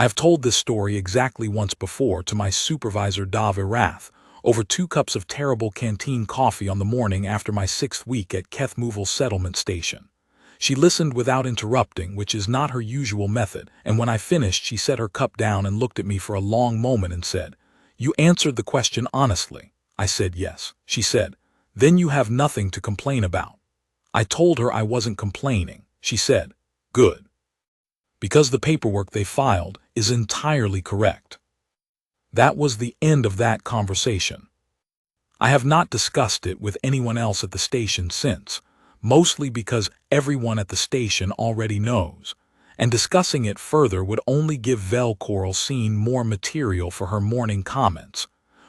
I have told this story exactly once before to my supervisor Dav Irath, over 2 cups of terrible canteen coffee on the morning after my 6th week at Kethmovil settlement station. She listened without interrupting, which is not her usual method, and when I finished she set her cup down and looked at me for a long moment and said, "You answered the question honestly." I said yes. She said, "Then you have nothing to complain about." I told her I wasn't complaining. She said, "Good. Because the paperwork they filed is entirely correct." That was the end of that conversation. I have not discussed it with anyone else at the station since, mostly because everyone at the station already knows, and discussing it further would only give Velkoralsine more material for her morning comments,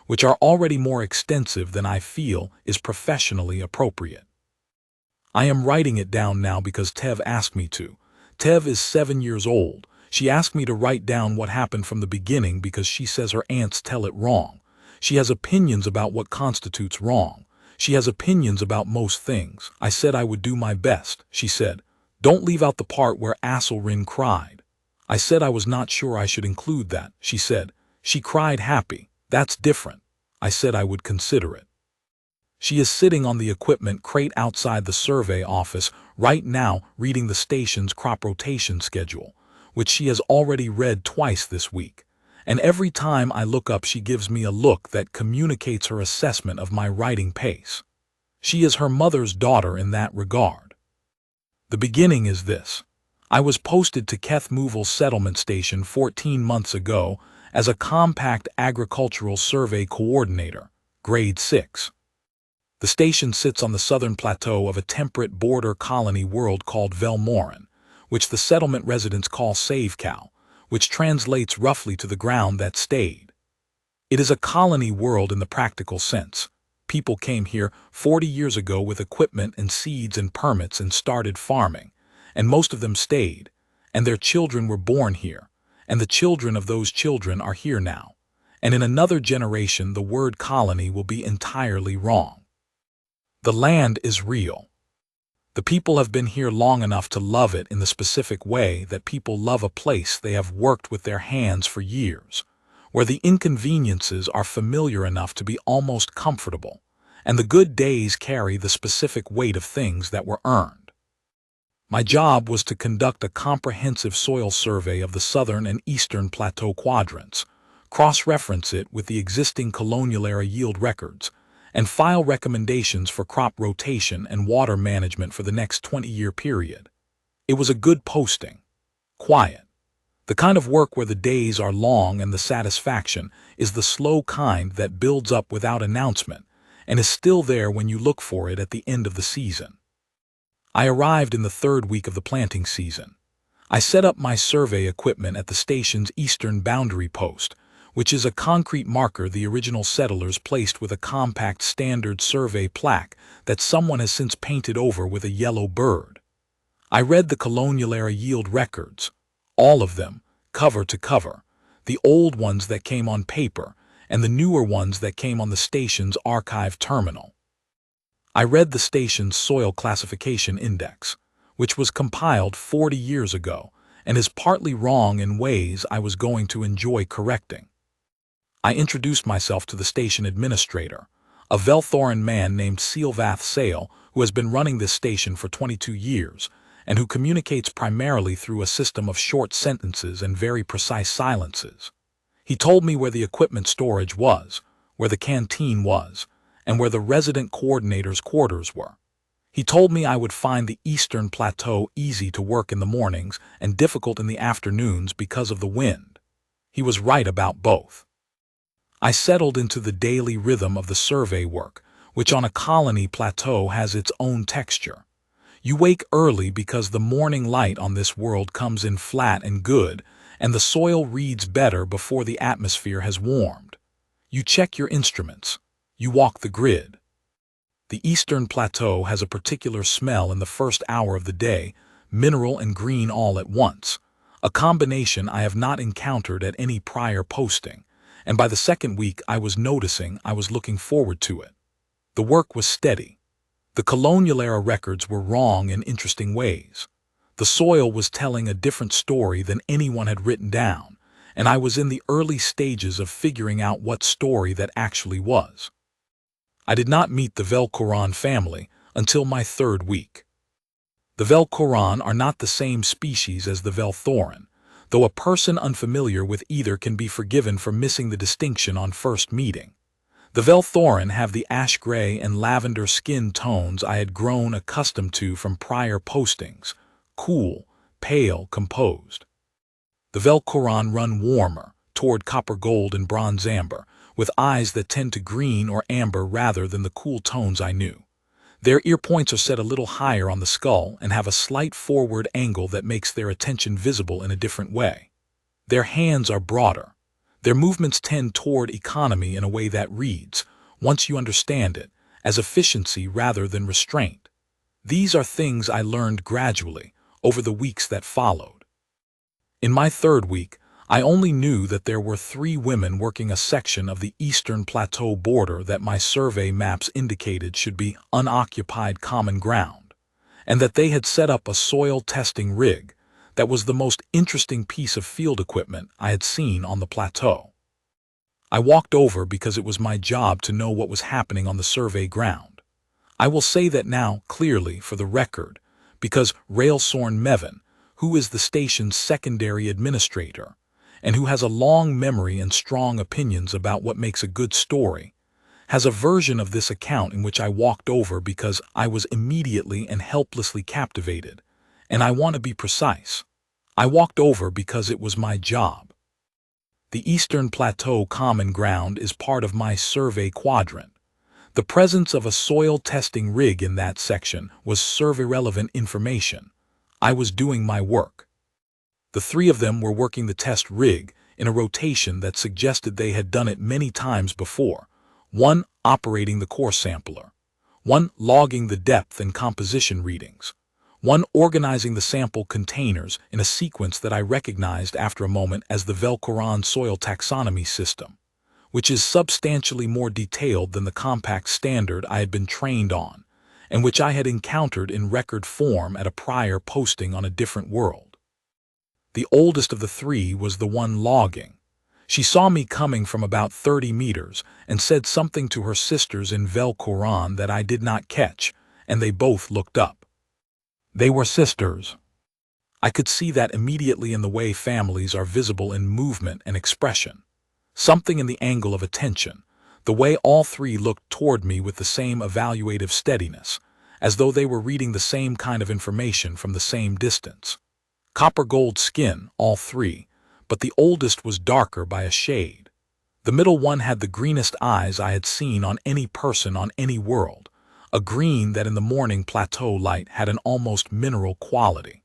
which are already more extensive than I feel is professionally appropriate. I am writing it down now because Tev asked me to. Tev is 7 years old. She asked me to write down what happened from the beginning because she says her aunts tell it wrong. She has opinions about what constitutes wrong. She has opinions about most things. I said I would do my best. She said, "Don't leave out the part where Asselrin cried." I said I was not sure I should include that. She said, "She cried happy. That's different." I said I would consider it. She is sitting on the equipment crate outside the survey office right now reading the station's crop rotation schedule, which she has already read twice this week. And every time I look up she gives me a look that communicates her assessment of my writing pace. She is her mother's daughter in that regard. The beginning is this. I was posted to Kethmovil settlement station 14 months ago as a compact agricultural survey coordinator, grade 6. The station sits on the southern plateau of a temperate border colony world called Velmorin, which the settlement residents call Savecow, which translates roughly to the ground that stayed. It is a colony world in the practical sense. People came here 40 years ago with equipment and seeds and permits and started farming, and most of them stayed, and their children were born here, and the children of those children are here now, and in another generation the word colony will be entirely wrong. The land is real. The people have been here long enough to love it in the specific way that people love a place they have worked with their hands for years, where the inconveniences are familiar enough to be almost comfortable, and the good days carry the specific weight of things that were earned. My job was to conduct a comprehensive soil survey of the southern and eastern plateau quadrants, cross-reference it with the existing colonial-era yield records, and file recommendations for crop rotation and water management for the next 20-year period. It was a good posting. Quiet. The kind of work where the days are long and the satisfaction is the slow kind that builds up without announcement and is still there when you look for it at the end of the season. I arrived in the 3rd week of the planting season. I set up my survey equipment at the station's eastern boundary post, which is a concrete marker the original settlers placed with a compact standard survey plaque that someone has since painted over with a yellow bird. I read the colonial-era yield records, all of them, cover to cover, the old ones that came on paper and the newer ones that came on the station's archive terminal. I read the station's soil classification index, which was compiled 40 years ago and is partly wrong in ways I was going to enjoy correcting. I introduced myself to the station administrator, a Velthoran man named Sealvath Sale, who has been running this station for 22 years, and who communicates primarily through a system of short sentences and very precise silences. He told me where the equipment storage was, where the canteen was, and where the resident coordinator's quarters were. He told me I would find the eastern plateau easy to work in the mornings and difficult in the afternoons because of the wind. He was right about both. I settled into the daily rhythm of the survey work, which on a colony plateau has its own texture. You wake early because the morning light on this world comes in flat and good, and the soil reads better before the atmosphere has warmed. You check your instruments. You walk the grid. The eastern plateau has a particular smell in the first hour of the day, mineral and green all at once, a combination I have not encountered at any prior posting. And by the 2nd week I was noticing I was looking forward to it. The work was steady. The colonial-era records were wrong in interesting ways. The soil was telling a different story than anyone had written down, and I was in the early stages of figuring out what story that actually was. I did not meet the Velcoran family until my 3rd week. The Velcoran are not the same species as the Velthoran, though a person unfamiliar with either can be forgiven for missing the distinction on first meeting. The Velthoran have the ash gray and lavender skin tones I had grown accustomed to from prior postings: cool, pale, composed. The Velcoran run warmer, toward copper gold and bronze amber, with eyes that tend to green or amber rather than the cool tones I knew. Their ear points are set a little higher on the skull and have a slight forward angle that makes their attention visible in a different way. Their hands are broader. Their movements tend toward economy in a way that reads, once you understand it, as efficiency rather than restraint. These are things I learned gradually, over the weeks that followed. In my 3rd week, I only knew that there were 3 women working a section of the Eastern Plateau border that my survey maps indicated should be unoccupied common ground, and that they had set up a soil testing rig that was the most interesting piece of field equipment I had seen on the plateau. I walked over because it was my job to know what was happening on the survey ground. I will say that now, clearly, for the record, because Railsorn Mevin, who is the station's secondary administrator, and who has a long memory and strong opinions about what makes a good story, has a version of this account in which I walked over because I was immediately and helplessly captivated, and I want to be precise. I walked over because it was my job. The Eastern Plateau Common Ground is part of my survey quadrant. The presence of a soil testing rig in that section was survey-relevant information. I was doing my work. The 3 of them were working the test rig in a rotation that suggested they had done it many times before, one operating the core sampler, one logging the depth and composition readings, one organizing the sample containers in a sequence that I recognized after a moment as the Velcoran soil taxonomy system, which is substantially more detailed than the compact standard I had been trained on, and which I had encountered in record form at a prior posting on a different world. The oldest of the 3 was the one logging. She saw me coming from about 30 meters and said something to her sisters in Velcoran that I did not catch, and they both looked up. They were sisters. I could see that immediately in the way families are visible in movement and expression. Something in the angle of attention, the way all 3 looked toward me with the same evaluative steadiness, as though they were reading the same kind of information from the same distance. Copper gold skin, all 3, but the oldest was darker by a shade. The middle one had the greenest eyes I had seen on any person on any world, a green that in the morning plateau light had an almost mineral quality.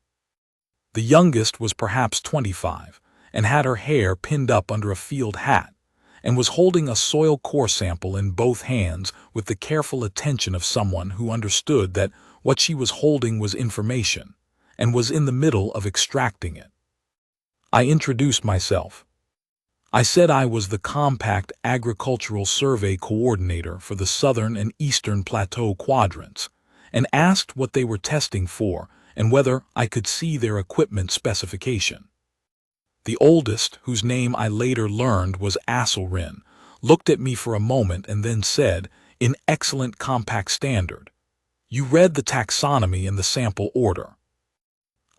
The youngest was perhaps 25, and had her hair pinned up under a field hat, and was holding a soil core sample in both hands with the careful attention of someone who understood that what she was holding was information, and was in the middle of extracting it. I introduced myself. I said I was the Compact Agricultural Survey Coordinator for the Southern and Eastern Plateau quadrants, and asked what they were testing for and whether I could see their equipment specification. The oldest, whose name I later learned was Asselrin, looked at me for a moment and then said, in excellent compact standard, "You read the taxonomy and the sample order."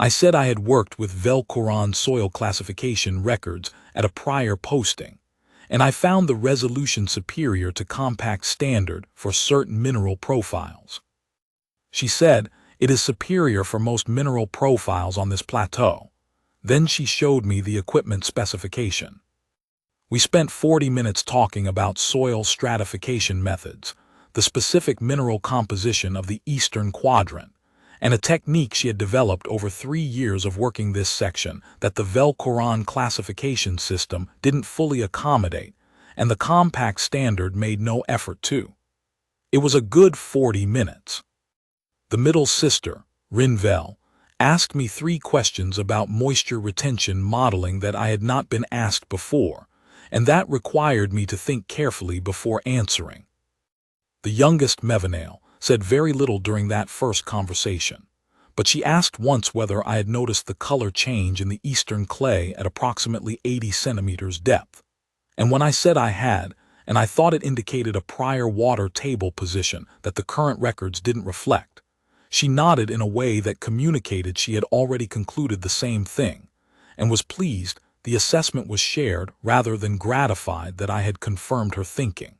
I said I had worked with Velcoran soil classification records at a prior posting, and I found the resolution superior to compact standard for certain mineral profiles. She said, "It is superior for most mineral profiles on this plateau." Then she showed me the equipment specification. We spent 40 minutes talking about soil stratification methods, the specific mineral composition of the eastern quadrant, and a technique she had developed over 3 years of working this section that the Velcoran classification system didn't fully accommodate, and the compact standard made no effort to. It was a good 40 minutes. The middle sister, Rinvel, asked me 3 questions about moisture retention modeling that I had not been asked before, and that required me to think carefully before answering. The youngest Mevanale said very little during that first conversation, but she asked once whether I had noticed the color change in the eastern clay at approximately 80 centimeters depth. And when I said I had, and I thought it indicated a prior water table position that the current records didn't reflect, she nodded in a way that communicated she had already concluded the same thing, and was pleased the assessment was shared rather than gratified that I had confirmed her thinking.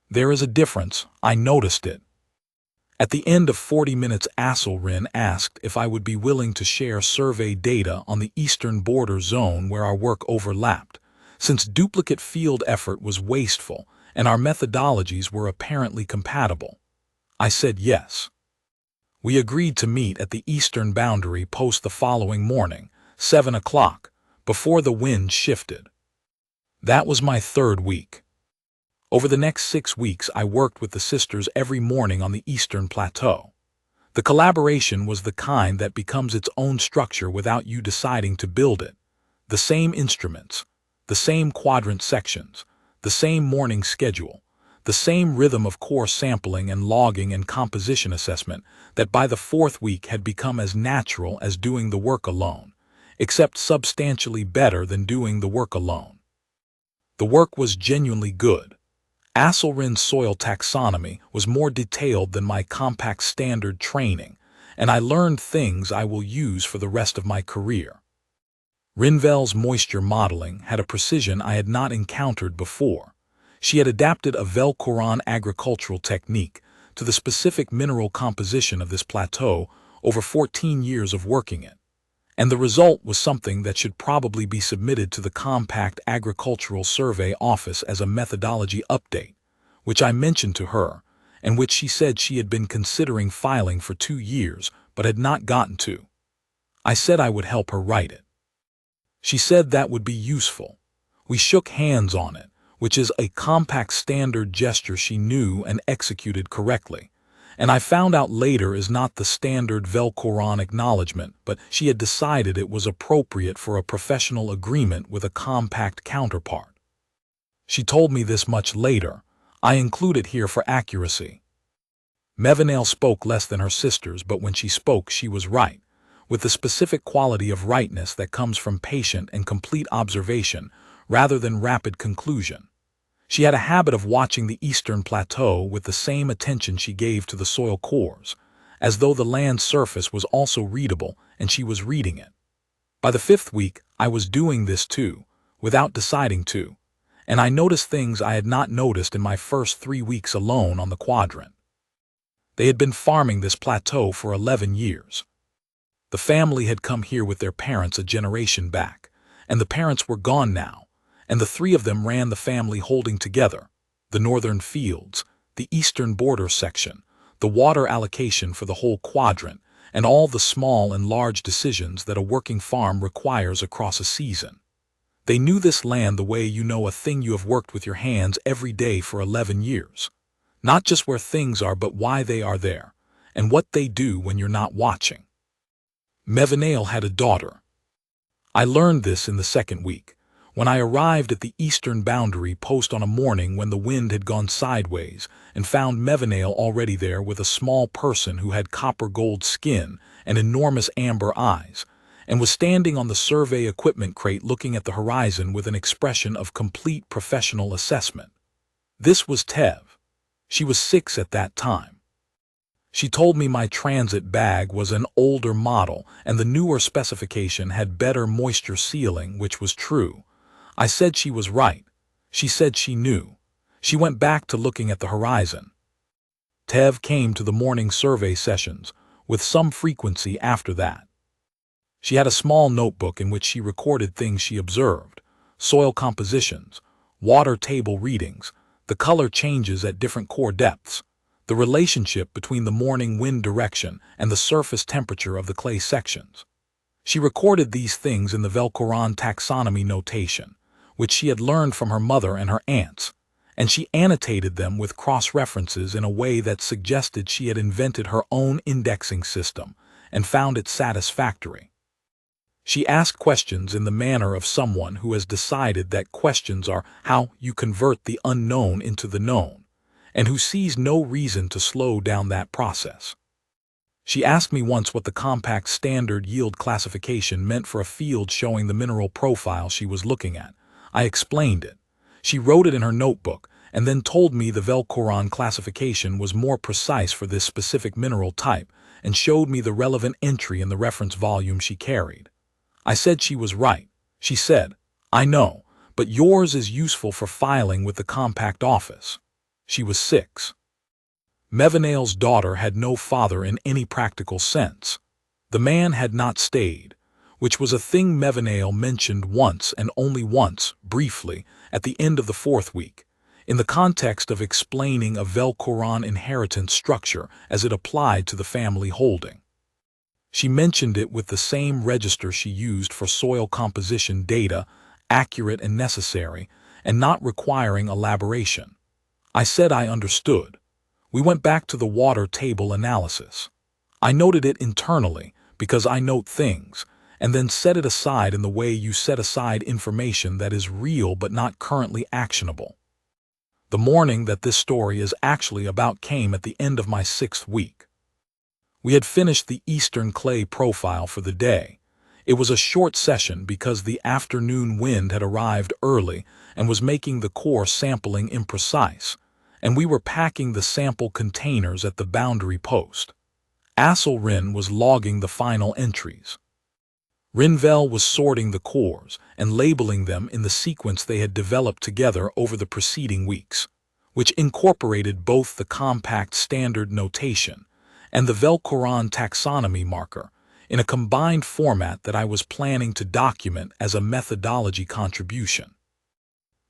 There is a difference, I noticed it. At the end of 40 minutes, Asselrin asked if I would be willing to share survey data on the eastern border zone where our work overlapped, since duplicate field effort was wasteful and our methodologies were apparently compatible. I said yes. We agreed to meet at the eastern boundary post the following morning, 7 o'clock, before the wind shifted. That was my third week. Over the next 6 weeks, I worked with the sisters every morning on the Eastern Plateau. The collaboration was the kind that becomes its own structure without you deciding to build it. The same instruments, the same quadrant sections, the same morning schedule, the same rhythm of core sampling and logging and composition assessment that by the fourth week had become as natural as doing the work alone, except substantially better than doing the work alone. The work was genuinely good. Asselrin's soil taxonomy was more detailed than my compact standard training, and I learned things I will use for the rest of my career. Rinvel's moisture modeling had a precision I had not encountered before. She had adapted a Velcoran agricultural technique to the specific mineral composition of this plateau over 14 years of working it, and the result was something that should probably be submitted to the Compact Agricultural Survey Office as a methodology update, which I mentioned to her, and which she said she had been considering filing for 2 years but had not gotten to. I said I would help her write it. She said that would be useful. We shook hands on it, which is a compact standard gesture she knew and executed correctly, and I found out later is not the standard Velcoran acknowledgement, but she had decided it was appropriate for a professional agreement with a compact counterpart. She told me this much later. I include it here for accuracy. Mevanale spoke less than her sisters, but when she spoke she was right, with the specific quality of rightness that comes from patient and complete observation rather than rapid conclusion. She had a habit of watching the Eastern Plateau with the same attention she gave to the soil cores, as though the land surface was also readable and she was reading it. By the 5th week, I was doing this too, without deciding to, and I noticed things I had not noticed in my first 3 weeks alone on the quadrant. They had been farming this plateau for 11 years. The family had come here with their parents a generation back, and the parents were gone now, and the 3 of them ran the family holding together, the northern fields, the eastern border section, the water allocation for the whole quadrant, and all the small and large decisions that a working farm requires across a season. They knew this land the way you know a thing you have worked with your hands every day for 11 years. Not just where things are, but why they are there, and what they do when you're not watching. Mevanale had a daughter. I learned this in the 2nd week, when I arrived at the eastern boundary post on a morning when the wind had gone sideways and found Mevanale already there with a small person who had copper-gold skin and enormous amber eyes, and was standing on the survey equipment crate looking at the horizon with an expression of complete professional assessment. This was Tev. She was 6 at that time. She told me my transit bag was an older model and the newer specification had better moisture sealing, which was true. I said she was right. She said she knew. She went back to looking at the horizon. Tev came to the morning survey sessions, with some frequency after that. She had a small notebook in which she recorded things she observed, soil compositions, water table readings, the color changes at different core depths, the relationship between the morning wind direction and the surface temperature of the clay sections. She recorded these things in the Velcoran taxonomy notation, which she had learned from her mother and her aunts, and she annotated them with cross-references in a way that suggested she had invented her own indexing system and found it satisfactory. She asked questions in the manner of someone who has decided that questions are how you convert the unknown into the known, and who sees no reason to slow down that process. She asked me once what the compact standard yield classification meant for a field showing the mineral profile she was looking at. I explained it. She wrote it in her notebook and then told me the Velcoron classification was more precise for this specific mineral type and showed me the relevant entry in the reference volume she carried. I said she was right. She said, "I know, but yours is useful for filing with the compact office." She was 6. Mevanale's daughter had no father in any practical sense. The man had not stayed, which was a thing Mevanale mentioned once and only once, briefly, at the end of the 4th week, in the context of explaining a Velcoron inheritance structure as it applied to the family holding. She mentioned it with the same register she used for soil composition data, accurate and necessary, and not requiring elaboration. I said I understood. We went back to the water table analysis. I noted it internally, because I note things, and then set it aside in the way you set aside information that is real but not currently actionable. The morning that this story is actually about came at the end of my 6th week. We had finished the eastern clay profile for the day. It was a short session because the afternoon wind had arrived early and was making the core sampling imprecise, and we were packing the sample containers at the boundary post. Asselrin was logging the final entries. Rinvel was sorting the cores and labeling them in the sequence they had developed together over the preceding weeks, which incorporated both the compact standard notation and the Velcoron taxonomy marker in a combined format that I was planning to document as a methodology contribution.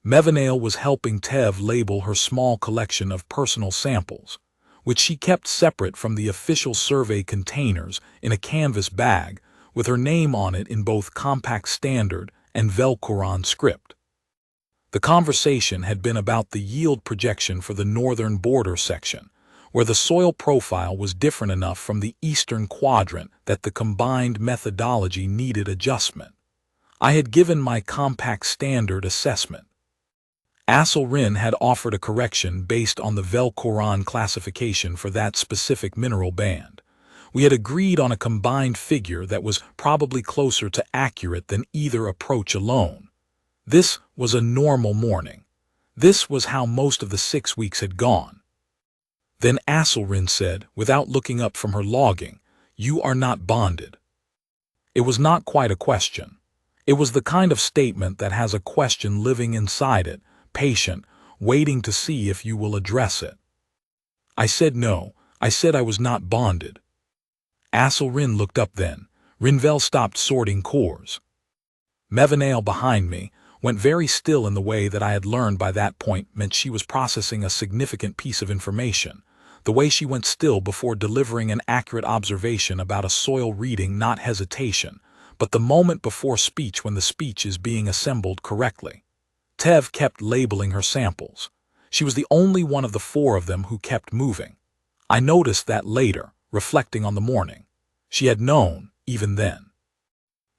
Mevanale was helping Tev label her small collection of personal samples, which she kept separate from the official survey containers in a canvas bag with her name on it in both compact standard and Velcoron script. The conversation had been about the yield projection for the northern border section, where the soil profile was different enough from the eastern quadrant that the combined methodology needed adjustment. I had given my compact standard assessment. Asselrin had offered a correction based on the Velcoron classification for that specific mineral band. We had agreed on a combined figure that was probably closer to accurate than either approach alone. This was a normal morning. This was how most of the 6 weeks had gone. Then Asselrin said, without looking up from her logging, "You are not bonded." It was not quite a question. It was the kind of statement that has a question living inside it, patient, waiting to see if you will address it. I said no. I said I was not bonded. Asselrin looked up then. Rinvel stopped sorting cores. Mevanale behind me went very still in the way that I had learned by that point meant she was processing a significant piece of information. The way she went still before delivering an accurate observation about a soil reading, not hesitation, but the moment before speech when the speech is being assembled correctly. Tev kept labeling her samples. She was the only one of the 4 of them who kept moving. I noticed that later, reflecting on the morning. She had known, even then.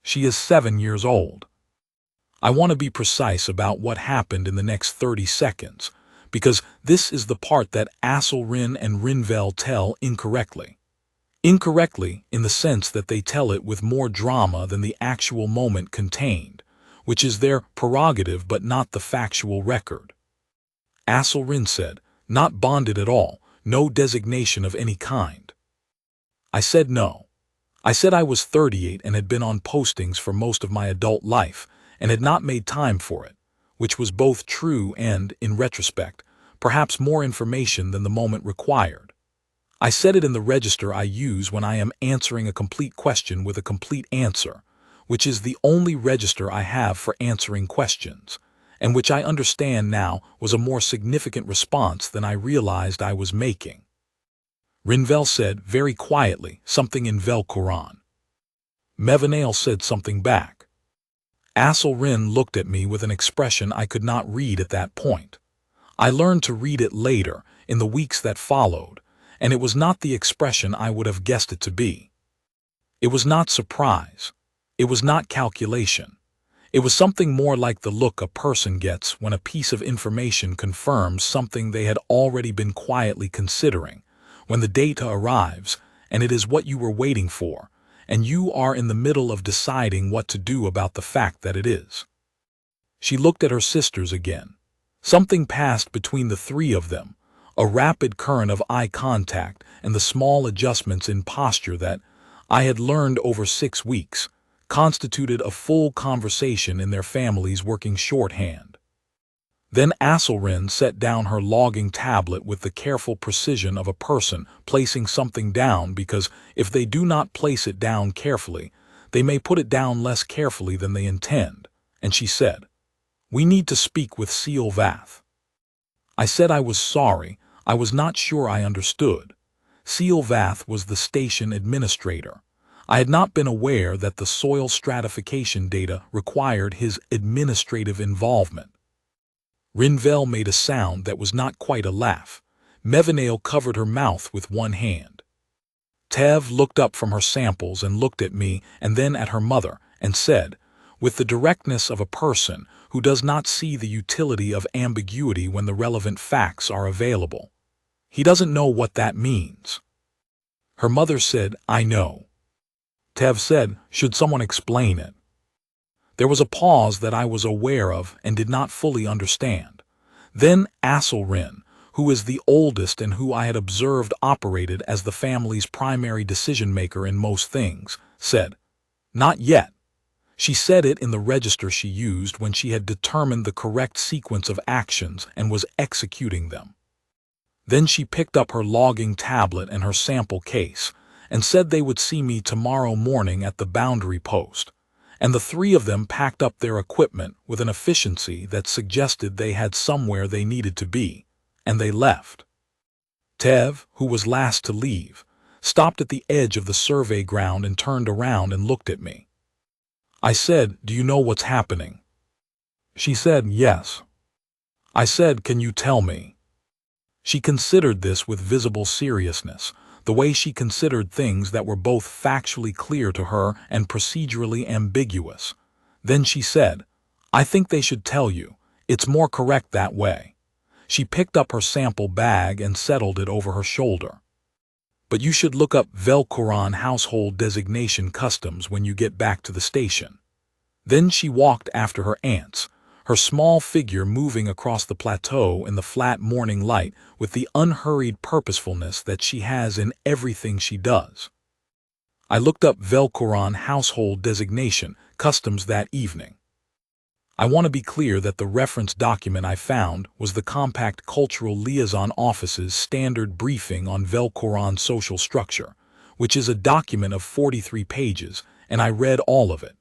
She is 7 years old. I want to be precise about what happened in the next 30 seconds, because this is the part that Asselrin and Rinvel tell incorrectly. Incorrectly in the sense that they tell it with more drama than the actual moment contained, which is their prerogative but not the factual record. Asselrin said, "Not bonded at all, no designation of any kind." I said no. I said I was 38 and had been on postings for most of my adult life and had not made time for it, which was both true and, in retrospect, perhaps more information than the moment required. I said it in the register I use when I am answering a complete question with a complete answer, which is the only register I have for answering questions, and which I understand now was a more significant response than I realized I was making. Rinvel said, very quietly, something in Velcoron. Mevanale said something back. Asselrin looked at me with an expression I could not read at that point. I learned to read it later, in the weeks that followed, and it was not the expression I would have guessed it to be. It was not surprise. It was not calculation. It was something more like the look a person gets when a piece of information confirms something they had already been quietly considering, when the data arrives, and it is what you were waiting for, and you are in the middle of deciding what to do about the fact that it is." She looked at her sisters again. Something passed between the three of them, a rapid current of eye contact and the small adjustments in posture that, I had learned over 6 weeks, constituted a full conversation in their families working shorthand. Then Aselrin set down her logging tablet with the careful precision of a person placing something down, because if they do not place it down carefully, they may put it down less carefully than they intend, and she said, "We need to speak with Scifi." I said I was sorry, I was not sure I understood. Scifi was the station administrator. I had not been aware that the soil stratification data required his administrative involvement. Rinvel made a sound that was not quite a laugh. Mevanale covered her mouth with one hand. Tev looked up from her samples and looked at me and then at her mother and said, with the directness of a person who does not see the utility of ambiguity when the relevant facts are available, "He doesn't know what that means." Her mother said, "I know." Tev said, "Should someone explain it?" There was a pause that I was aware of and did not fully understand. Then Aselrin, who is the oldest and who I had observed operated as the family's primary decision-maker in most things, said, "Not yet." She said it in the register she used when she had determined the correct sequence of actions and was executing them. Then she picked up her logging tablet and her sample case and said they would see me tomorrow morning at the boundary post, and the three of them packed up their equipment with an efficiency that suggested they had somewhere they needed to be, and they left. Tev, who was last to leave, stopped at the edge of the survey ground and turned around and looked at me. I said, "Do you know what's happening?" She said, "Yes." I said, "Can you tell me?" She considered this with visible seriousness, the way she considered things that were both factually clear to her and procedurally ambiguous. Then she said, "I think they should tell you. It's more correct that way." She picked up her sample bag and settled it over her shoulder. "But you should look up Velcoran household designation customs when you get back to the station." Then she walked after her aunts, her small figure moving across the plateau in the flat morning light with the unhurried purposefulness that she has in everything she does. I looked up Velcoran household designation customs that evening. I want to be clear that the reference document I found was the Compact Cultural Liaison Office's standard briefing on Velcoran social structure, which is a document of 43 pages, and I read all of it,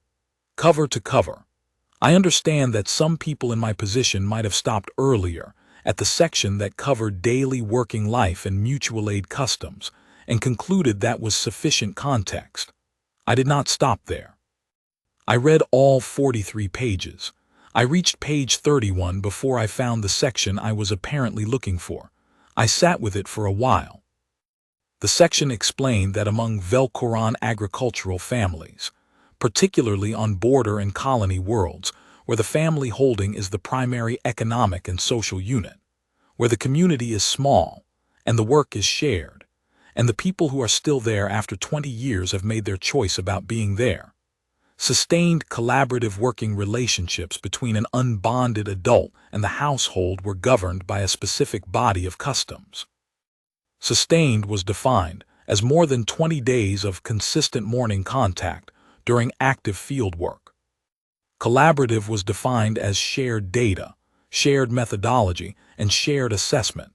cover to cover. I understand that some people in my position might have stopped earlier, at the section that covered daily working life and mutual aid customs, and concluded that was sufficient context. I did not stop there. I read all 43 pages. I reached page 31 before I found the section I was apparently looking for. I sat with it for a while. The section explained that among Velcoran agricultural families, particularly on border and colony worlds, where the family holding is the primary economic and social unit, where the community is small and the work is shared, and the people who are still there after 20 years have made their choice about being there, sustained collaborative working relationships between an unbonded adult and the household were governed by a specific body of customs. Sustained was defined as more than 20 days of consistent morning contact during active field work. Collaborative was defined as shared data, shared methodology, and shared assessment,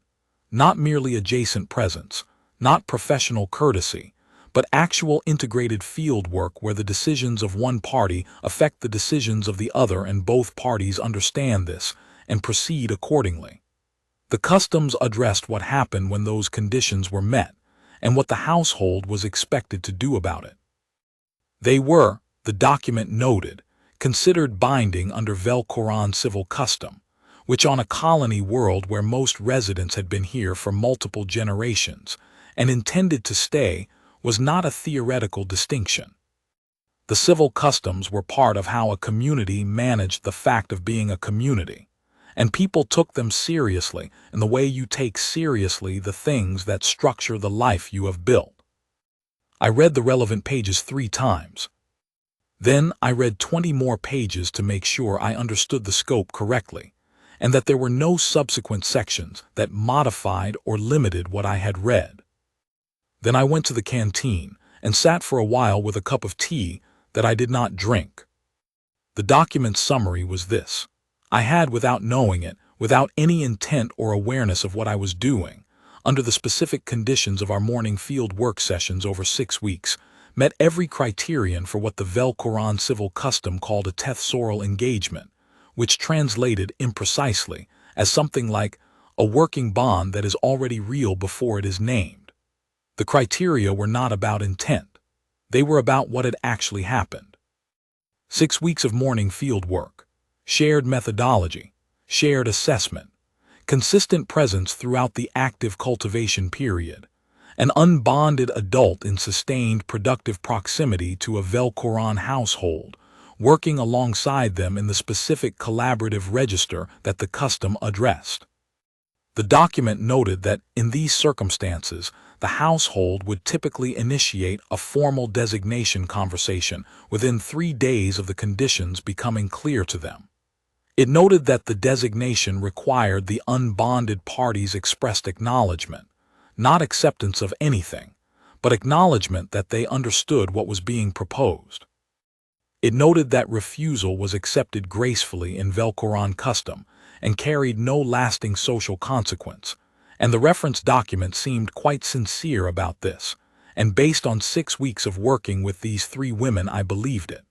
not merely adjacent presence, not professional courtesy, but actual integrated field work where the decisions of one party affect the decisions of the other and both parties understand this and proceed accordingly. The customs addressed what happened when those conditions were met and what the household was expected to do about it. They were, the document noted, considered binding under Velcoran civil custom, which on a colony world where most residents had been here for multiple generations and intended to stay was not a theoretical distinction. The civil customs were part of how a community managed the fact of being a community, and people took them seriously in the way you take seriously the things that structure the life you have built. I read the relevant pages 3 times. Then I read 20 more pages to make sure I understood the scope correctly, and that there were no subsequent sections that modified or limited what I had read. Then I went to the canteen and sat for a while with a cup of tea that I did not drink. The document's summary was this. I had, without knowing it, without any intent or awareness of what I was doing, under the specific conditions of our morning field work sessions over 6 weeks, met every criterion for what the Vel-Quran civil custom called a tethsoral engagement, which translated imprecisely as something like a working bond that is already real before it is named. The criteria were not about intent. They were about what had actually happened. 6 weeks of morning field work, shared methodology, shared assessment, consistent presence throughout the active cultivation period, an unbonded adult in sustained productive proximity to a Vel-Quran household, working alongside them in the specific collaborative register that the custom addressed. The document noted that, in these circumstances, the household would typically initiate a formal designation conversation within 3 days of the conditions becoming clear to them. It noted that the designation required the unbonded parties' expressed acknowledgement, not acceptance of anything, but acknowledgement that they understood what was being proposed. It noted that refusal was accepted gracefully in Vel-Quran custom and carried no lasting social consequence, and the reference document seemed quite sincere about this, and based on 6 weeks of working with these 3 women I believed it.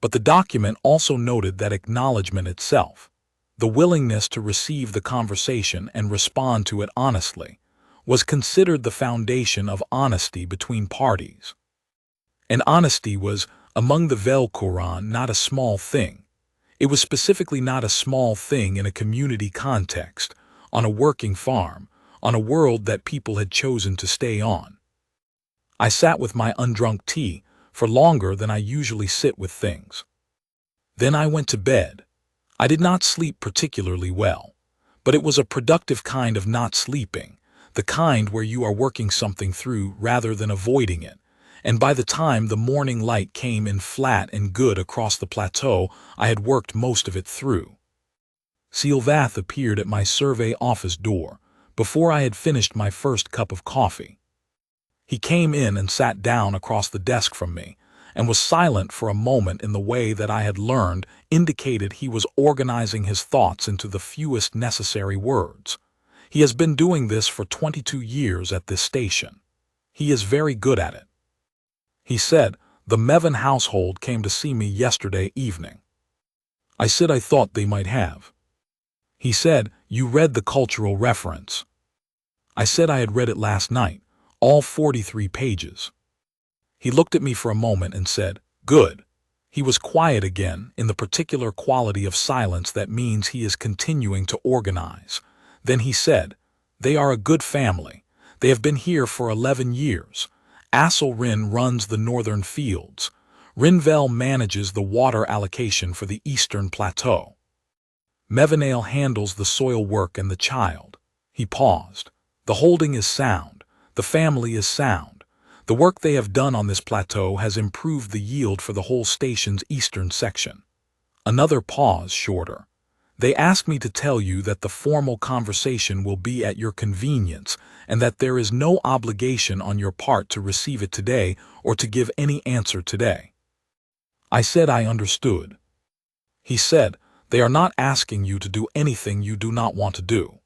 But the document also noted that acknowledgement itself, the willingness to receive the conversation and respond to it honestly, was considered the foundation of honesty between parties. And honesty was, among the Vel-Quran, not a small thing. It was specifically not a small thing in a community context, on a working farm, on a world that people had chosen to stay on. I sat with my undrunk tea for longer than I usually sit with things. Then I went to bed. I did not sleep particularly well, but it was a productive kind of not sleeping, the kind where you are working something through rather than avoiding it, and by the time the morning light came in flat and good across the plateau, I had worked most of it through. Silvath appeared at my survey office door before I had finished my first cup of coffee. He came in and sat down across the desk from me, and was silent for a moment in the way that I had learned indicated he was organizing his thoughts into the fewest necessary words. He has been doing this for 22 years at this station. He is very good at it. He said, "The Mevin household came to see me yesterday evening." I said I thought they might have. He said, "You read the cultural reference." I said I had read it last night, all 43 pages. He looked at me for a moment and said, "Good." He was quiet again, in the particular quality of silence that means he is continuing to organize. Then he said, "They are a good family. They have been here for 11 years. Asselrin runs the northern fields. Rinvel manages the water allocation for the eastern plateau. Mevinale handles the soil work and the child." He paused. "The holding is sound. The family is sound. The work they have done on this plateau has improved the yield for the whole station's eastern section." Another pause, shorter. "They asked me to tell you that the formal conversation will be at your convenience and that there is no obligation on your part to receive it today or to give any answer today." I said I understood. He said, "They are not asking you to do anything you do not want to do."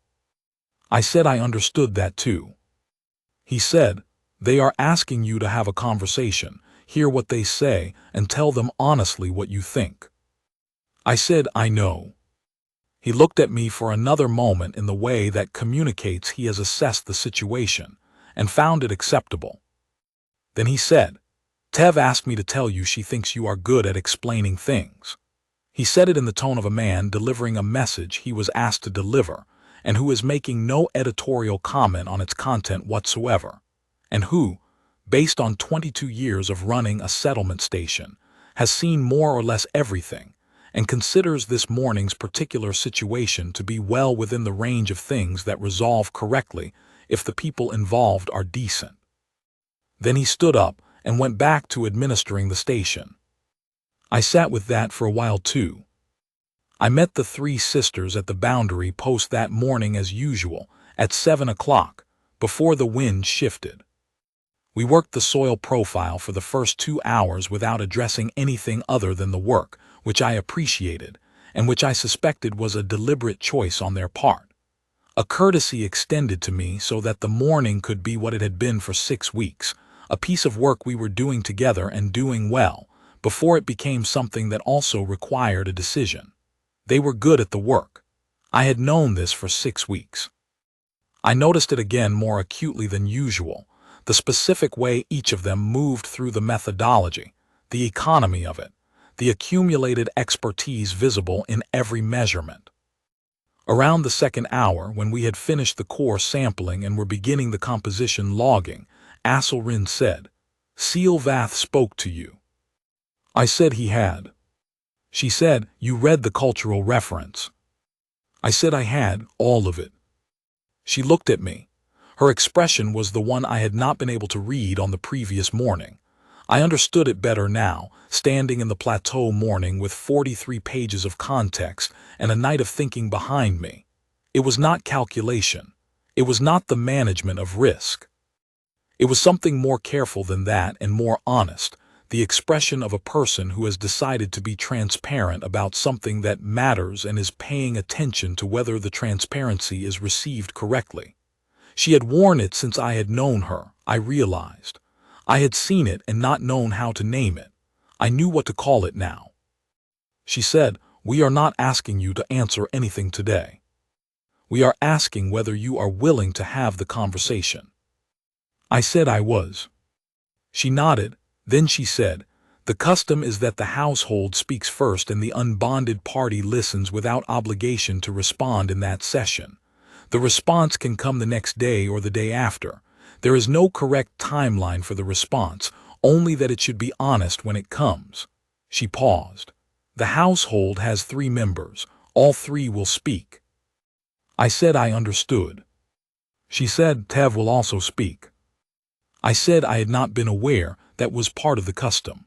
I said I understood that too. He said, "They are asking you to have a conversation, hear what they say, and tell them honestly what you think." I said, "I know." He looked at me for another moment in the way that communicates he has assessed the situation and found it acceptable. Then he said, "Tev asked me to tell you she thinks you are good at explaining things." He said it in the tone of a man delivering a message he was asked to deliver and who is making no editorial comment on its content whatsoever, and who, based on 22 years of running a settlement station, has seen more or less everything, and considers this morning's particular situation to be well within the range of things that resolve correctly if the people involved are decent. Then he stood up and went back to administering the station. I sat with that for a while too. I met the three sisters at the boundary post that morning as usual, at 7 o'clock, before the wind shifted. We worked the soil profile for the first 2 hours without addressing anything other than the work, which I appreciated, and which I suspected was a deliberate choice on their part. A courtesy extended to me so that the morning could be what it had been for 6 weeks, a piece of work we were doing together and doing well, before it became something that also required a decision. They were good at the work. I had known this for 6 weeks. I noticed it again more acutely than usual, the specific way each of them moved through the methodology, the economy of it, the accumulated expertise visible in every measurement. Around the second hour, when we had finished the core sampling and were beginning the composition logging, Asselrin said, "Sealvath spoke to you." I said he had. She said, "You read the cultural reference." I said I had, all of it. She looked at me. Her expression was the one I had not been able to read on the previous morning. I understood it better now, standing in the plateau morning with 43 pages of context and a night of thinking behind me. It was not calculation. It was not the management of risk. It was something more careful than that and more honest, the expression of a person who has decided to be transparent about something that matters and is paying attention to whether the transparency is received correctly. She had worn it since I had known her, I realized. I had seen it and not known how to name it. I knew what to call it now. She said, "We are not asking you to answer anything today. We are asking whether you are willing to have the conversation." I said I was. She nodded. Then she said, "The custom is that the household speaks first and the unbonded party listens without obligation to respond in that session. The response can come the next day or the day after. There is no correct timeline for the response, only that it should be honest when it comes." She paused. "The household has 3 members. All 3 will speak." I said I understood. She said Tev will also speak. I said I had not been aware that was part of the custom.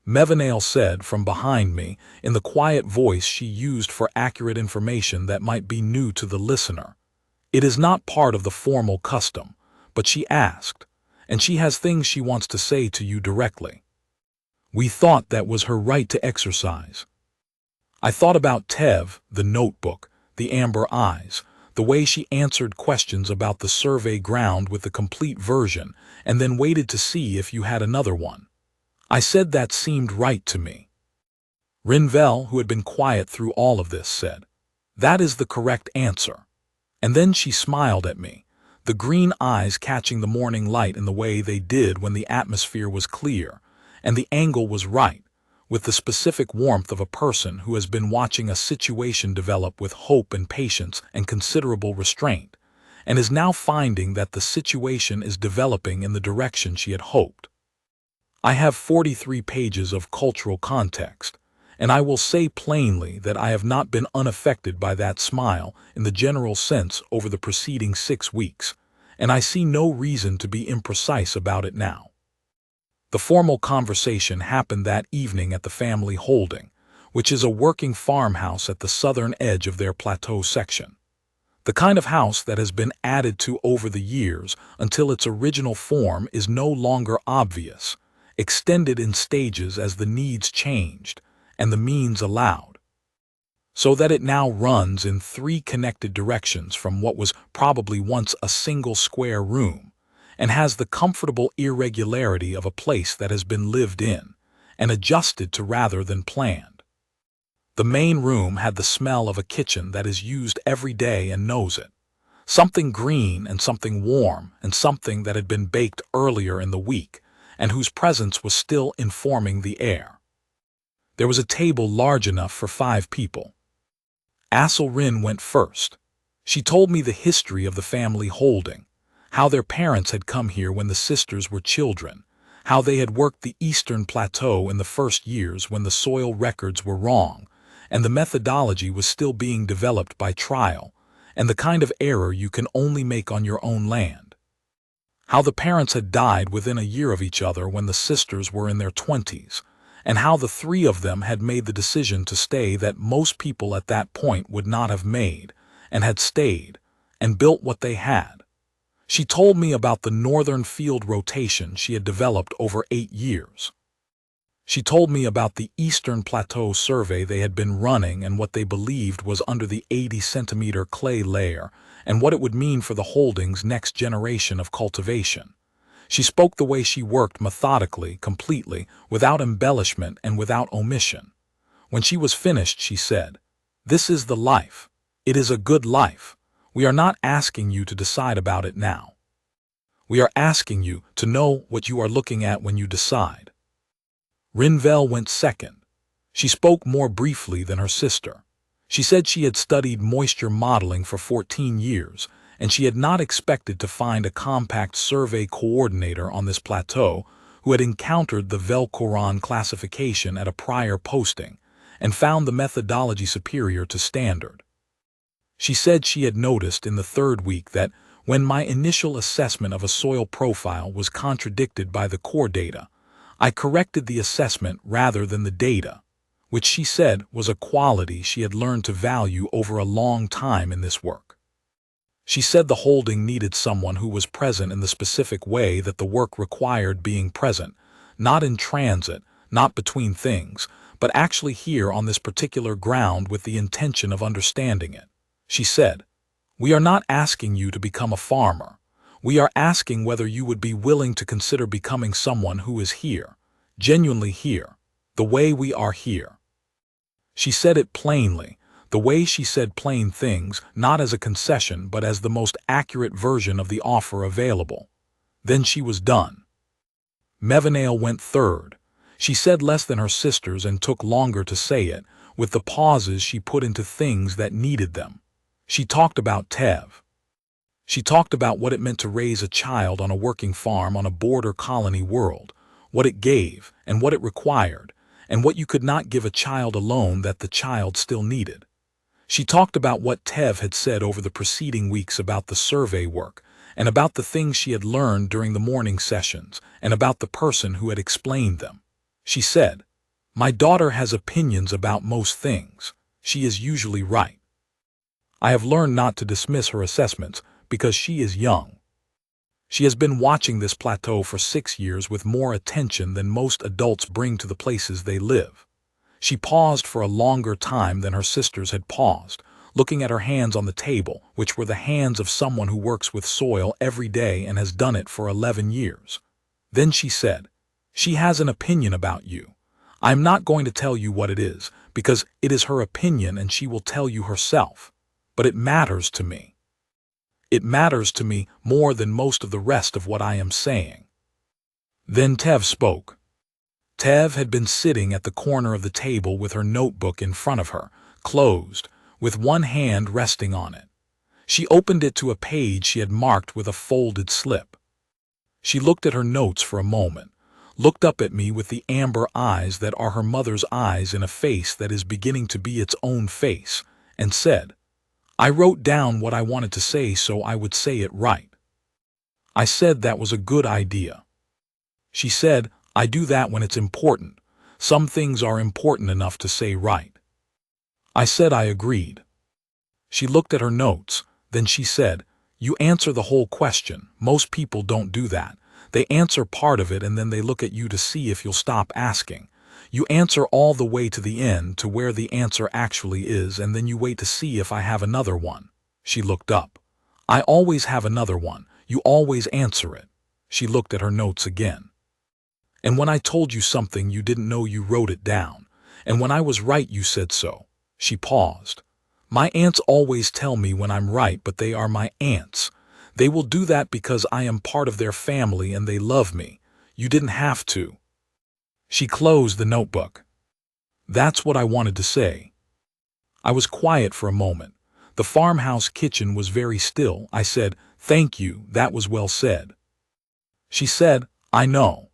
Mevanale said from behind me, in the quiet voice she used for accurate information that might be new to the listener, "It is not part of the formal custom, but she asked, and she has things she wants to say to you directly." We thought that was her right to exercise. I thought about Tev, the notebook, the amber eyes, the way she answered questions about the survey ground with the complete version, and then waited to see if you had another one. I said that seemed right to me. Rinvel, who had been quiet through all of this, said, "That is the correct answer." And then she smiled at me, the green eyes catching the morning light in the way they did when the atmosphere was clear, and the angle was right, with the specific warmth of a person who has been watching a situation develop with hope and patience and considerable restraint, and is now finding that the situation is developing in the direction she had hoped. I have 43 pages of cultural context, and I will say plainly that I have not been unaffected by that smile in the general sense over the preceding 6 weeks, and I see no reason to be imprecise about it now. The formal conversation happened that evening at the family holding, which is a working farmhouse at the southern edge of their plateau section. The kind of house that has been added to over the years until its original form is no longer obvious, extended in stages as the needs changed and the means allowed, so that it now runs in 3 connected directions from what was probably once a single square room, and has the comfortable irregularity of a place that has been lived in and adjusted to rather than planned. The main room had the smell of a kitchen that is used every day and knows it, something green and something warm and something that had been baked earlier in the week and whose presence was still informing the air. There was a table large enough for 5 people. Asselrin went first. She told me the history of the family holding, how their parents had come here when the sisters were children, how they had worked the Eastern Plateau in the first years when the soil records were wrong, and the methodology was still being developed by trial, and the kind of error you can only make on your own land. how the parents had died within a year of each other when the sisters were in their 20s, and how the three of them had made the decision to stay that most people at that point would not have made, and had stayed, and built what they had. She told me about the northern field rotation she had developed over 8 years. She told me about the Eastern Plateau survey they had been running and what they believed was under the 80-centimeter clay layer and what it would mean for the holding's next generation of cultivation. She spoke the way she worked methodically, completely, without embellishment and without omission. When she was finished, she said, "This is the life. It is a good life. We are not asking you to decide about it now. We are asking you to know what you are looking at when you decide." Rinvel went second. She spoke more briefly than her sister. She said she had studied moisture modeling for 14 years, and she had not expected to find a compact survey coordinator on this plateau who had encountered the Velcoron classification at a prior posting and found the methodology superior to standard. She said she had noticed in the third week that when my initial assessment of a soil profile was contradicted by the core data, I corrected the assessment rather than the data, which she said was a quality she had learned to value over a long time in this work. She said the holding needed someone who was present in the specific way that the work required being present, not in transit, not between things, but actually here on this particular ground with the intention of understanding it. She said, "We are not asking you to become a farmer. We are asking whether you would be willing to consider becoming someone who is here, genuinely here, the way we are here." She said it plainly, the way she said plain things, not as a concession but as the most accurate version of the offer available. Then she was done. Mevanale went third. She said less than her sisters and took longer to say it, with the pauses she put into things that needed them. She talked about Tev. She talked about what it meant to raise a child on a working farm on a border colony world, what it gave and what it required, and what you could not give a child alone that the child still needed. She talked about what Tev had said over the preceding weeks about the survey work, and about the things she had learned during the morning sessions, and about the person who had explained them. She said, "My daughter has opinions about most things. She is usually right. I have learned not to dismiss her assessments because she is young. She has been watching this plateau for 6 years with more attention than most adults bring to the places they live." She paused for a longer time than her sisters had paused, looking at her hands on the table, which were the hands of someone who works with soil every day and has done it for 11 years. Then she said, "She has an opinion about you. I'm not going to tell you what it is, because it is her opinion and she will tell you herself. But it matters to me. It matters to me more than most of the rest of what I am saying." Then Tev spoke. Tev had been sitting at the corner of the table with her notebook in front of her, closed, with one hand resting on it. She opened it to a page she had marked with a folded slip. She looked at her notes for a moment, looked up at me with the amber eyes that are her mother's eyes in a face that is beginning to be its own face, and said, "I wrote down what I wanted to say so I would say it right." I said that was a good idea. She said, "I do that when it's important. Some things are important enough to say right." I said I agreed. She looked at her notes, then she said, "You answer the whole question. Most people don't do that. They answer part of it and then they look at you to see if you'll stop asking. You answer all the way to the end to where the answer actually is and then you wait to see if I have another one." She looked up. "I always have another one. You always answer it." She looked at her notes again. "And when I told you something you didn't know you wrote it down. And when I was right you said so." She paused. "My aunts always tell me when I'm right, but they are my aunts. They will do that because I am part of their family and they love me. You didn't have to." She closed the notebook. "That's what I wanted to say." I was quiet for a moment. The farmhouse kitchen was very still. I said, "Thank you, that was well said." She said, "I know."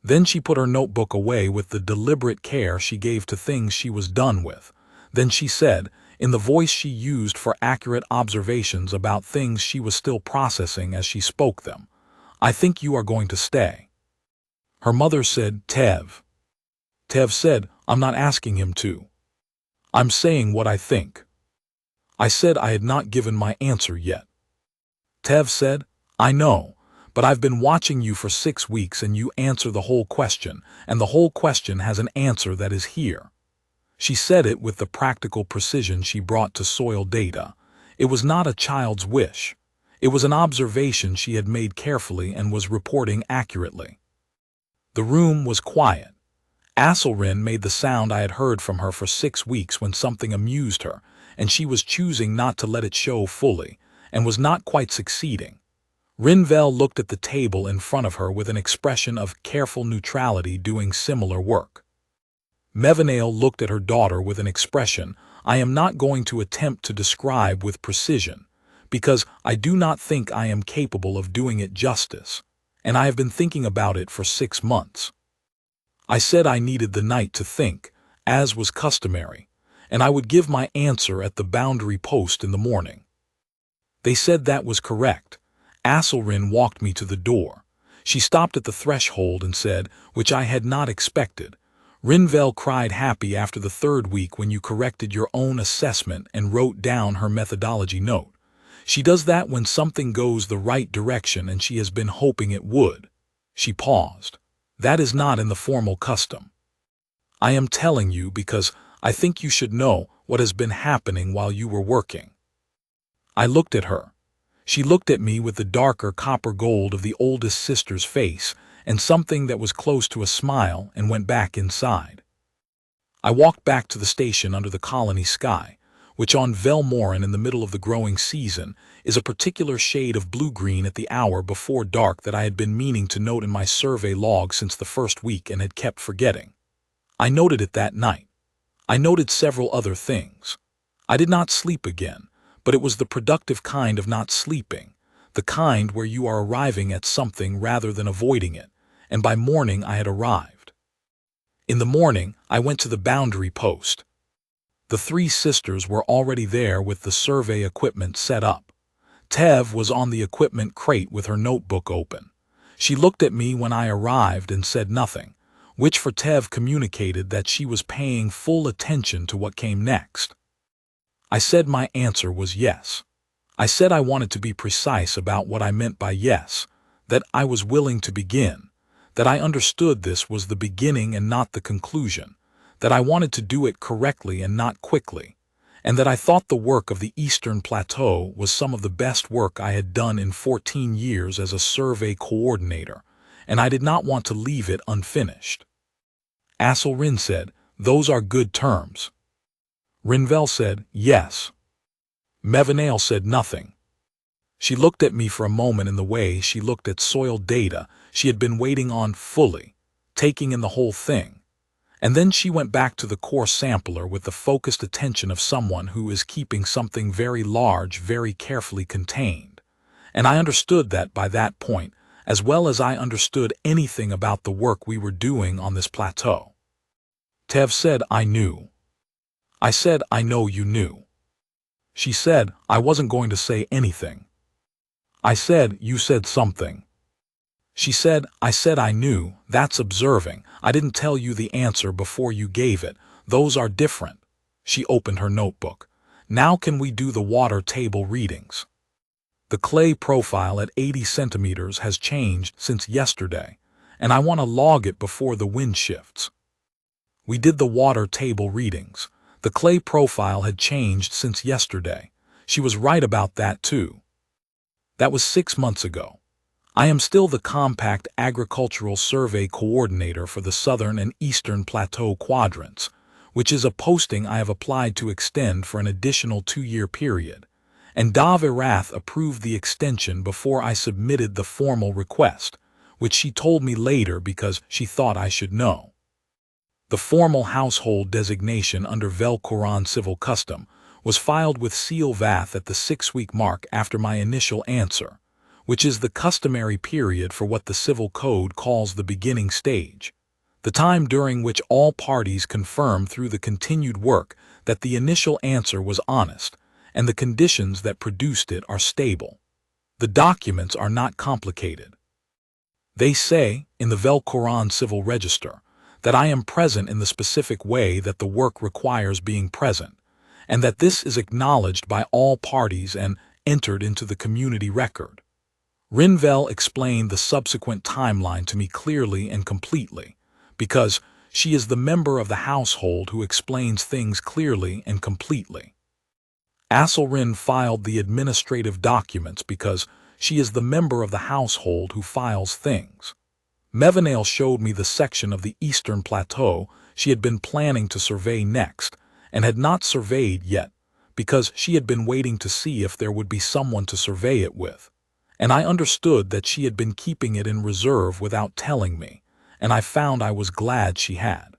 Then she put her notebook away with the deliberate care she gave to things she was done with. Then she said, in the voice she used for accurate observations about things she was still processing as she spoke them, I think you are going to stay." Her mother said, "Tev." Tev said, "I'm not asking him to. I'm saying what I think." I said I had not given my answer yet. Tev said, "I know, but I've been watching you for 6 weeks and you answer the whole question, and the whole question has an answer that is here." She said it with the practical precision she brought to soil data. It was not a child's wish. It was an observation she had made carefully and was reporting accurately. The room was quiet. Asselrin made the sound I had heard from her for 6 weeks when something amused her, and she was choosing not to let it show fully, and was not quite succeeding. Rinvel looked at the table in front of her with an expression of careful neutrality, doing similar work. Mevanale looked at her daughter with an expression I am not going to attempt to describe with precision, because I do not think I am capable of doing it justice, and I have been thinking about it for 6 months. I said I needed the night to think, as was customary, and I would give my answer at the boundary post in the morning. They said that was correct. Asselrin walked me to the door. She stopped at the threshold and said, which I had not expected, "Rinvel cried happy after the 3rd week when you corrected your own assessment and wrote down her methodology note. She does that when something goes the right direction and she has been hoping it would." She paused. "That is not in the formal custom. I am telling you because I think you should know what has been happening while you were working." I looked at her. She looked at me with the darker copper gold of the oldest sister's face and something that was close to a smile, and went back inside. I walked back to the station under the colony sky, which on Velmorin in the middle of the growing season is a particular shade of blue-green at the hour before dark that I had been meaning to note in my survey log since the 1st week and had kept forgetting. I noted it that night. I noted several other things. I did not sleep again, but it was the productive kind of not sleeping, the kind where you are arriving at something rather than avoiding it, and by morning I had arrived. In the morning, I went to the boundary post. The 3 sisters were already there with the survey equipment set up. Tev was on the equipment crate with her notebook open. She looked at me when I arrived and said nothing, which for Tev communicated that she was paying full attention to what came next. I said my answer was yes. I said I wanted to be precise about what I meant by yes, that I was willing to begin, that I understood this was the beginning and not the conclusion, that I wanted to do it correctly and not quickly, and that I thought the work of the Eastern Plateau was some of the best work I had done in 14 years as a survey coordinator, and I did not want to leave it unfinished. Asselrin said, "Those are good terms." Rinvel said, "Yes." Mevanale said nothing. She looked at me for a moment in the way she looked at soil data she had been waiting on fully, taking in the whole thing. And then she went back to the core sampler with the focused attention of someone who is keeping something very large very carefully contained. And I understood that by that point, as well as I understood anything about the work we were doing on this plateau. Tev said I knew. I said I know you knew. She said I wasn't going to say anything. I said you said something. She said I said I knew, that's observing. I didn't tell you the answer before you gave it. Those are different. She opened her notebook. Now can we do the water table readings? The clay profile at 80 centimeters has changed since yesterday, and I want to log it before the wind shifts. We did the water table readings. The clay profile had changed since yesterday. She was right about that too. That was 6 months ago. I am still the Compact Agricultural Survey Coordinator for the Southern and Eastern Plateau Quadrants, which is a posting I have applied to extend for an additional 2-year period, and Dav Erath approved the extension before I submitted the formal request, which she told me later because she thought I should know. The formal household designation under Velcoran Civil Custom was filed with Seal Vath at the 6-week mark after my initial answer, which is the customary period for what the Civil Code calls the beginning stage, the time during which all parties confirm through the continued work that the initial answer was honest and the conditions that produced it are stable. The documents are not complicated. They say, in the Velcoran Civil Register, that I am present in the specific way that the work requires being present, and that this is acknowledged by all parties and entered into the community record. Rinvel explained the subsequent timeline to me clearly and completely, because she is the member of the household who explains things clearly and completely. Asselrin filed the administrative documents because she is the member of the household who files things. Mevanale showed me the section of the Eastern Plateau she had been planning to survey next, and had not surveyed yet, because she had been waiting to see if there would be someone to survey it with. And I understood that she had been keeping it in reserve without telling me, and I found I was glad she had.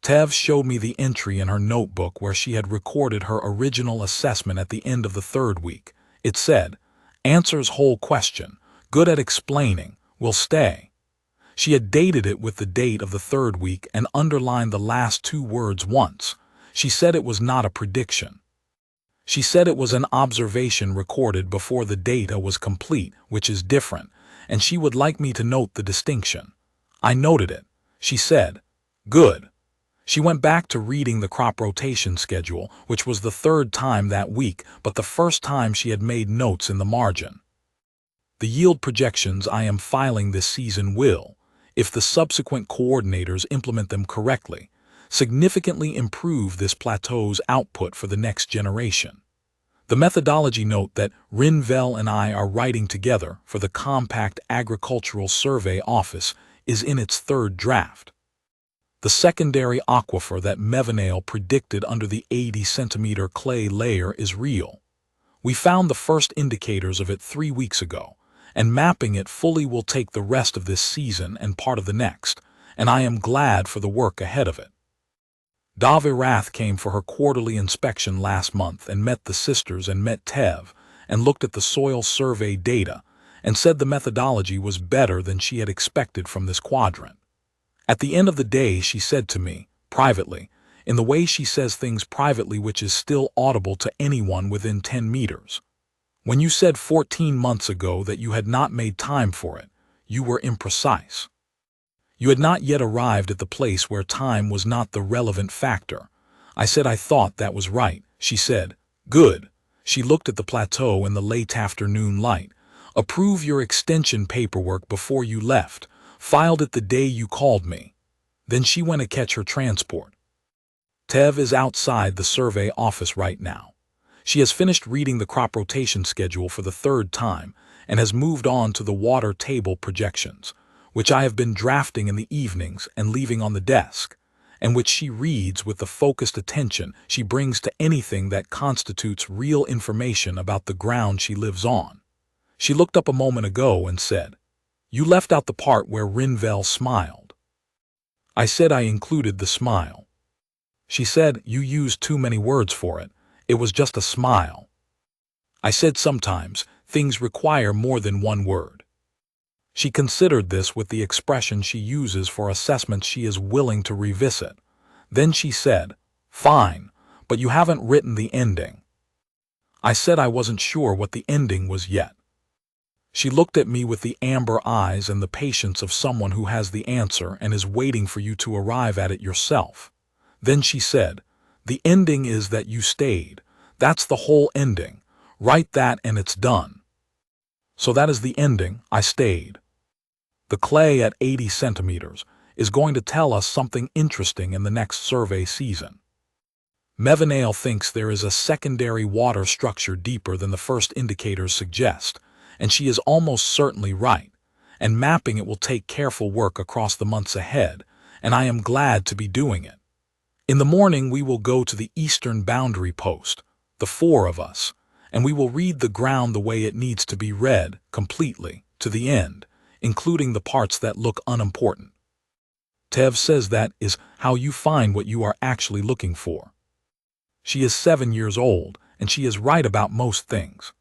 Tev showed me the entry in her notebook where she had recorded her original assessment at the end of the 3rd week. It said, "Answers whole question, good at explaining, will stay." She had dated it with the date of the 3rd week and underlined the last 2 words once. She said it was not a prediction. She said it was an observation recorded before the data was complete, which is different, and she would like me to note the distinction. I noted it. She said, "Good." She went back to reading the crop rotation schedule, which was the 3rd time that week, but the first time she had made notes in the margin. The yield projections I am filing this season will, if the subsequent coordinators implement them correctly, significantly improve this plateau's output for the next generation. The methodology note that Rinvel and I are writing together for the Compact Agricultural Survey Office is in its 3rd draft. The secondary aquifer that Mevanale predicted under the 80-centimeter clay layer is real. We found the first indicators of it 3 weeks ago, and mapping it fully will take the rest of this season and part of the next, and I am glad for the work ahead of it. Davirath came for her quarterly inspection last month and met the sisters and met Tev, and looked at the soil survey data, and said the methodology was better than she had expected from this quadrant. At the end of the day, she said to me, privately, in the way she says things privately which is still audible to anyone within 10 meters. "When you said 14 months ago that you had not made time for it, you were imprecise. You had not yet arrived at the place where time was not the relevant factor." I said I thought that was right. She said, "Good." She looked at the plateau in the late afternoon light. "Approve your extension paperwork before you left. Filed it the day you called me." Then she went to catch her transport. Tev is outside the survey office right now. She has finished reading the crop rotation schedule for the 3rd time and has moved on to the water table projections, which I have been drafting in the evenings and leaving on the desk, and which she reads with the focused attention she brings to anything that constitutes real information about the ground she lives on. She looked up a moment ago and said, "You left out the part where Rinvel smiled." I said I included the smile. She said, "You used too many words for it. It was just a smile." I said sometimes things require more than one word. She considered this with the expression she uses for assessments she is willing to revisit. Then she said, "Fine, but you haven't written the ending." I said I wasn't sure what the ending was yet. She looked at me with the amber eyes and the patience of someone who has the answer and is waiting for you to arrive at it yourself. Then she said, "The ending is that you stayed. That's the whole ending. Write that and it's done." So that is the ending. I stayed. The clay at 80 centimeters is going to tell us something interesting in the next survey season. Mevanale thinks there is a secondary water structure deeper than the first indicators suggest, and she is almost certainly right, and mapping it will take careful work across the months ahead, and I am glad to be doing it. In the morning we will go to the eastern boundary post, the 4 of us, and we will read the ground the way it needs to be read, completely, to the end, including the parts that look unimportant. Tev says that is how you find what you are actually looking for. She is 7 years old, and she is right about most things.